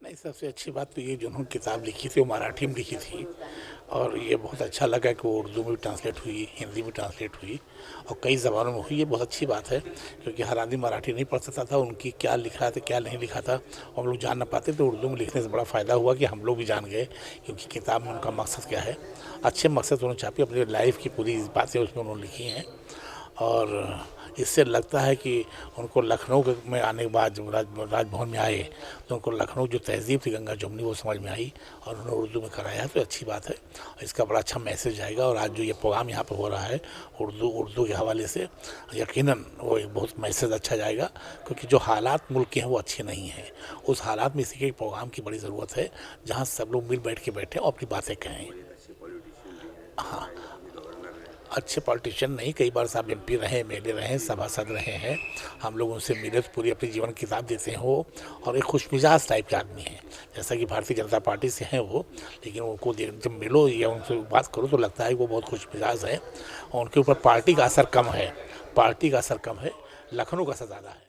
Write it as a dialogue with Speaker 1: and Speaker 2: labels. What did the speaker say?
Speaker 1: नहीं, सबसे अच्छी बात तो ये जो उन्होंने किताब लिखी थी वो मराठी में लिखी थी और ये बहुत अच्छा लगा कि वो उर्दू में भी ट्रांसलेट हुई, हिंदी में ट्रांसलेट हुई और कई ज़बानों में हुई। ये बहुत अच्छी बात है क्योंकि हर आदमी मराठी नहीं पढ़ सकता था, उनकी क्या लिखा था क्या नहीं लिखा था और हम लोग जान ना पाते। तो उर्दू में लिखने से बड़ा फ़ायदा हुआ कि हम लोग भी जान गए क्योंकि किताब में उनका मकसद क्या है। अच्छे मकसद उन्होंने छापी, अपनी लाइफ की पूरी बातें उसमें उन्होंने लिखी हैं और इससे लगता है कि उनको लखनऊ में आने के बाद जब राजभवन में आए तो उनको लखनऊ जो तहज़ीब थी गंगा जमुनी वो समझ में आई और उन्होंने उर्दू में कराया। तो अच्छी बात है, इसका बड़ा अच्छा मैसेज आएगा। और आज जो ये प्रोग्राम यहाँ पर हो रहा है उर्दू के हवाले से, यकीनन वो एक बहुत मैसेज अच्छा जाएगा क्योंकि जो हालात मुल्क के हैं वो अच्छे नहीं हैं। उस हालात में इसी के प्रोग्राम की बड़ी ज़रूरत है जहाँ सब लोग मिल बैठ के बैठें और अपनी बातें कहें। हाँ, अच्छे पॉलिटिशियन नहीं, कई बार साहब एमपी रहे, एमएलए रहे, सभासद रहे हैं। हम लोग उनसे मिले तो पूरी अपनी जीवन किताब देते हैं वो और एक खुशमिजाज टाइप के आदमी हैं। जैसा कि भारतीय जनता पार्टी से हैं वो, लेकिन उनको जब मिलो या उनसे बात करो तो लगता है कि वो बहुत खुशमिजाज है और उनके ऊपर पार्टी का असर कम है। पार्टी का असर कम है, लखनऊ का असर ज़्यादा है।